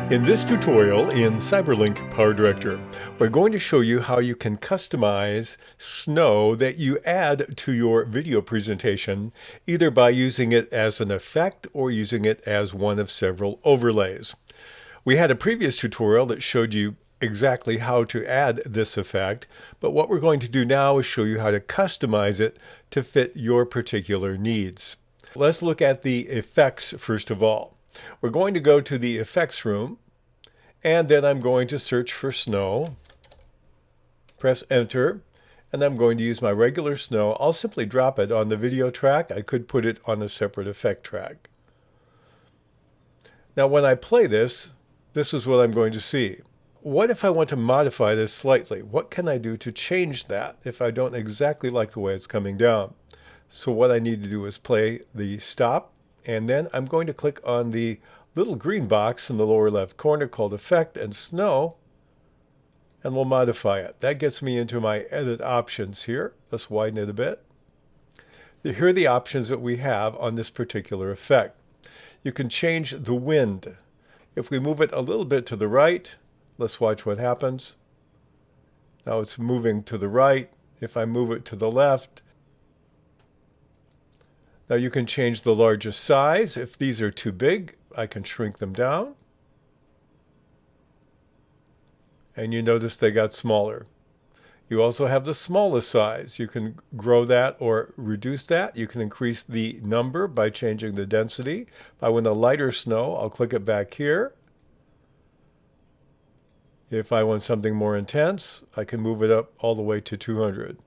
In this tutorial in Cyberlink PowerDirector, we're going to show you how you can customize snow that you add to your video presentation, either by using it as an effect or using it as one of several overlays. We had a previous tutorial that showed you exactly how to add this effect, but what we're going to do now is show you how to customize it to fit your particular needs. Let's look at the effects first of all. We're going to go to the effects room, and then I'm going to search for snow, press enter, and I'm going to use my regular snow. I'll simply drop it on the video track. I could put it on a separate effect track. Now when I play this, this is what I'm going to see. What if I want to modify this slightly? What can I do to change that if I don't exactly like the way it's coming down? So what I need to do is play the stop, and then I'm going to click on the little green box in the lower left corner called Effect and Snow, and we'll modify it. That gets me into my edit options here. Let's widen it a bit. Here are the options that we have on this particular effect. You can change the wind. If we move it a little bit to the right, let's watch what happens. Now it's moving to the right. If I move it to the left, now you can change the largest size. If these are too big, I can shrink them down. And you notice they got smaller. You also have the smallest size. You can grow that or reduce that. You can increase the number by changing the density. If I want a lighter snow, I'll click it back here. If I want something more intense, I can move it up all the way to 200.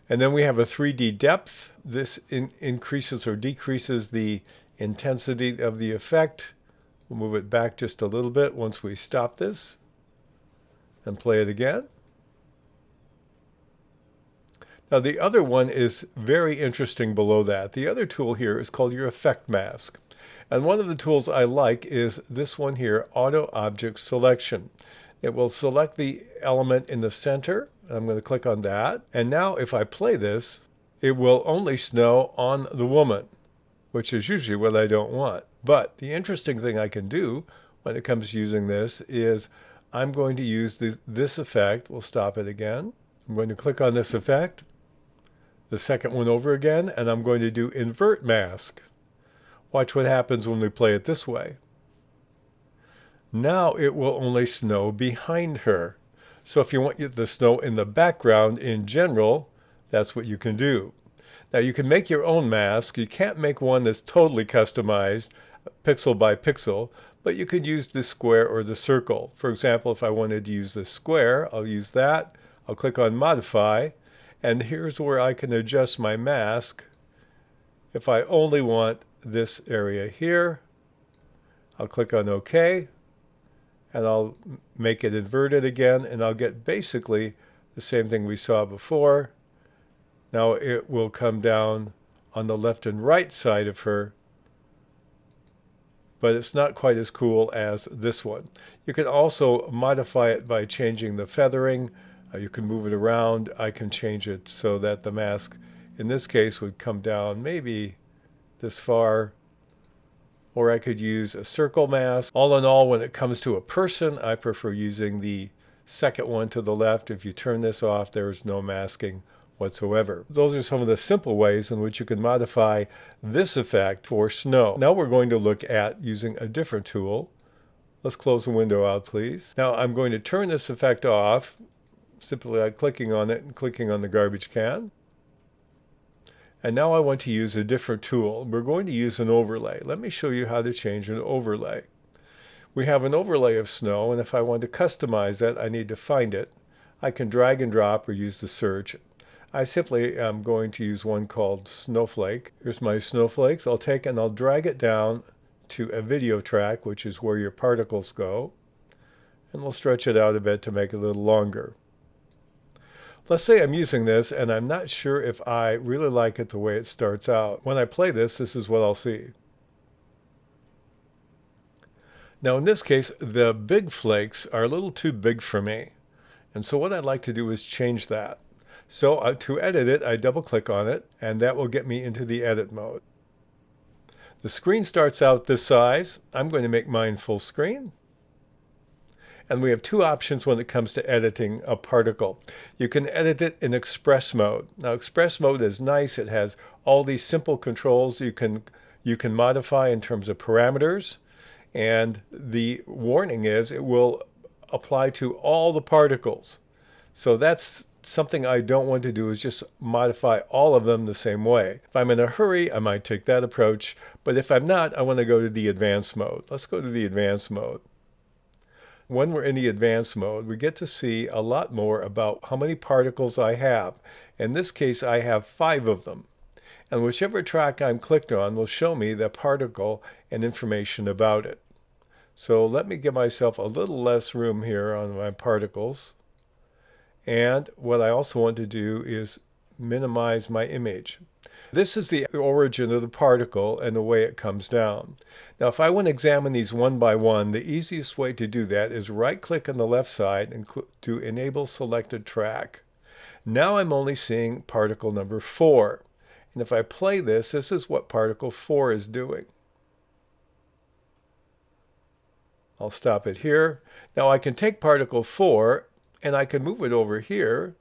And then we have a 3D depth. This increases or decreases the intensity of the effect. We'll move it back just a little bit once we stop this and play it again. Now the other one is very interesting below that. The other tool here is called your effect mask. And one of the tools I like is this one here, Auto Object Selection. It will select the element in the center. I'm going to click on that. And now if I play this, it will only snow on the woman, which is usually what I don't want. But the interesting thing I can do when it comes to using this is I'm going to use this effect. We'll stop it again. I'm going to click on this effect, the second one over again, and I'm going to do Invert Mask. Watch what happens when we play it this way. Now it will only snow behind her. So if you want the snow in the background in general, that's what you can do. Now you can make your own mask. You can't make one that's totally customized, pixel by pixel, but you could use the square or the circle. For example, if I wanted to use the square, I'll use that. I'll click on Modify, and here's where I can adjust my mask. If I only want this area here, I'll click on OK, and I'll make it inverted again, and I'll get basically the same thing we saw before. Now it will come down on the left and right side of her, but it's not quite as cool as this one. You can also modify it by changing the feathering. You can move it around. I can change it so that the mask, in this case, would come down maybe this far, or I could use a circle mask. All in all, when it comes to a person, I prefer using the second one to the left. If you turn this off, there is no masking whatsoever. Those are some of the simple ways in which you can modify this effect for snow. Now we're going to look at using a different tool. Let's close the window out, please. Now I'm going to turn this effect off simply by clicking on it and clicking on the garbage can. And now I want to use a different tool. We're going to use an overlay. Let me show you how to change an overlay. We have an overlay of snow, and if I want to customize that, I need to find it. I can drag and drop or use the search. I simply am going to use one called Snowflake. Here's my snowflakes. I'll take and I'll drag it down to a video track, which is where your particles go. And we'll stretch it out a bit to make it a little longer. Let's say I'm using this and I'm not sure if I really like it the way it starts out. When I play this, this is what I'll see. Now in this case, the big flakes are a little too big for me. And so what I'd like to do is change that. So to edit it, I double click on it, and that will get me into the edit mode. The screen starts out this size. I'm going to make mine full screen. And we have two options when it comes to editing a particle. You can edit it in Express mode. Now, Express mode is nice. It has all these simple controls you can modify in terms of parameters. And the warning is it will apply to all the particles. So that's something I don't want to do, is just modify all of them the same way. If I'm in a hurry, I might take that approach. But if I'm not, I want to go to the advanced mode. Let's go to the advanced mode. When we're in the advanced mode, we get to see a lot more about how many particles I have. In this case, I have 5 of them. And whichever track I'm clicked on will show me the particle and information about it. So let me give myself a little less room here on my particles. And what I also want to do is minimize my image. This is the origin of the particle and the way it comes down. Now, if I want to examine these one by one, the easiest way to do that is right-click on the left side and to enable selected track. Now I'm only seeing particle number 4. And if I play this, this is what particle 4 is doing. I'll stop it here. Now I can take particle 4 and I can move it over here,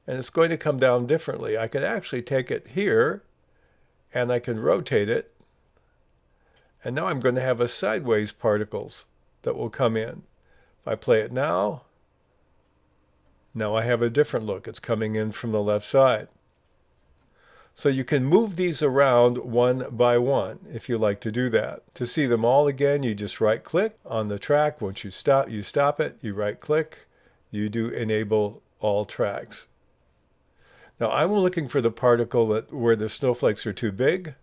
and it's going to come down differently. I could actually take it here and I can rotate it, and now I'm going to have a sideways particles that will come in. If I play it now I have a different look. It's coming in from the left side. So you can move these around one by one if you like to do that. To see them all again, you just right click on the track. Once you stop it, you right click, you do enable all tracks. Now I'm looking for the particle where the snowflakes are too big.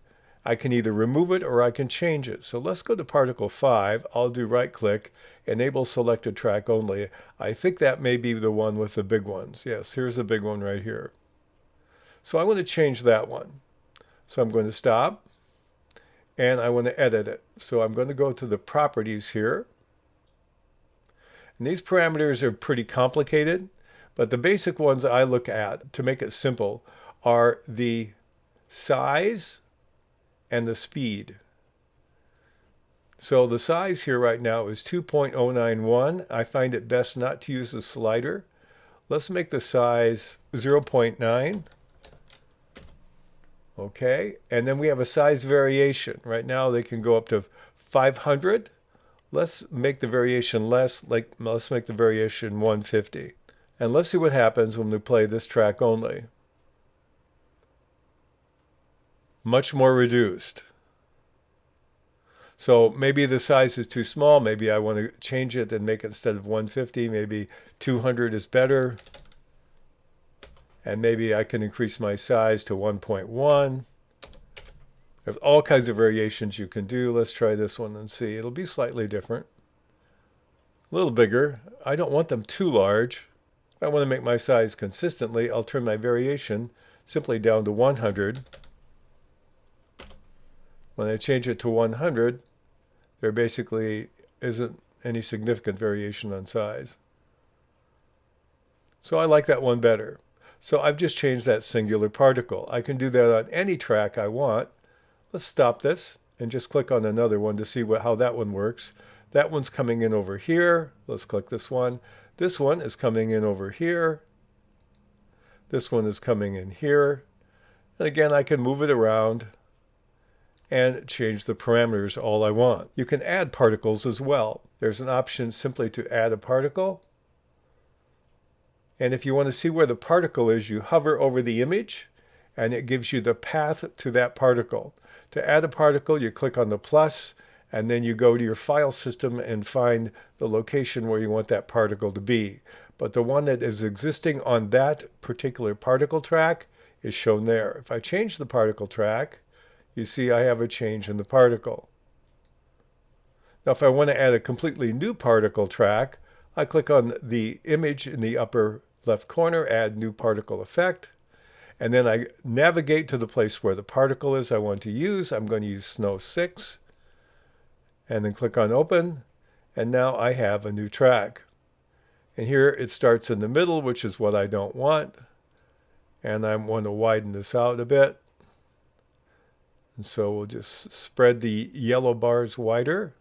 I can either remove it or I can change it. So let's go to particle 5. I'll do right click, enable selected track only. I think that may be the one with the big ones. Yes, here's the big one right here. So I want to change that one. So I'm going to stop and I want to edit it. So I'm going to go to the properties here. And these parameters are pretty complicated, but the basic ones I look at to make it simple are the size and the speed. So the size here right now is 2.091. I find it best not to use the slider. Let's make the size 0.9. Okay, and then we have a size variation. Right now they can go up to 500. Let's make the variation less, let's make the variation 150. And let's see what happens when we play this track only. Much more reduced. So maybe the size is too small. Maybe I want to change it and make it, instead of 150, maybe 200 is better. And maybe I can increase my size to 1.1. There's all kinds of variations you can do. Let's try this one and see. It'll be slightly different. A little bigger. I don't want them too large. If I want to make my size consistently, I'll turn my variation simply down to 100. When I change it to 100, there basically isn't any significant variation on size. So I like that one better. So I've just changed that singular particle. I can do that on any track I want. Let's stop this and just click on another one to see how that one works. That one's coming in over here. Let's click this one. This one is coming in over here. This one is coming in here. And again, I can move it around and change the parameters all I want. You can add particles as well. There's an option simply to add a particle. And if you want to see where the particle is, you hover over the image and it gives you the path to that particle. To add a particle, you click on the plus and then you go to your file system and find the location where you want that particle to be. But the one that is existing on that particular particle track is shown there. If I change the particle track, you see I have a change in the particle. Now if I want to add a completely new particle track, I click on the image in the upper left corner, add new particle effect, and then I navigate to the place where the particle is I want to use. I'm going to use Snow 6, and then click on open, and now I have a new track. And here it starts in the middle, which is what I don't want, and I want to widen this out a bit. And so we'll just spread the yellow bars wider.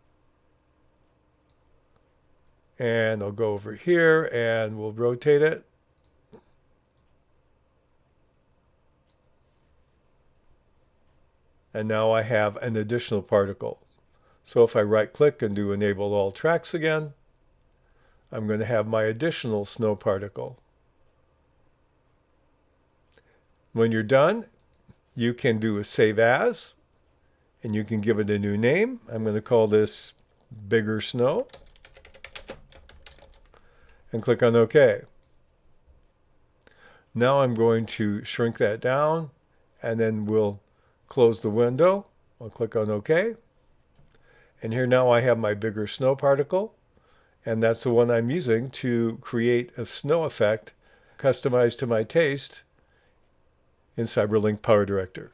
And I'll go over here and we'll rotate it. And now I have an additional particle. So if I right click and do enable all tracks again, I'm going to have my additional snow particle. When you're done, you can do a save as, and you can give it a new name. I'm going to call this Bigger Snow, and click on OK. Now I'm going to shrink that down, and then we'll close the window. I'll click on OK. And here now I have my bigger snow particle, and that's the one I'm using to create a snow effect customized to my taste in CyberLink PowerDirector.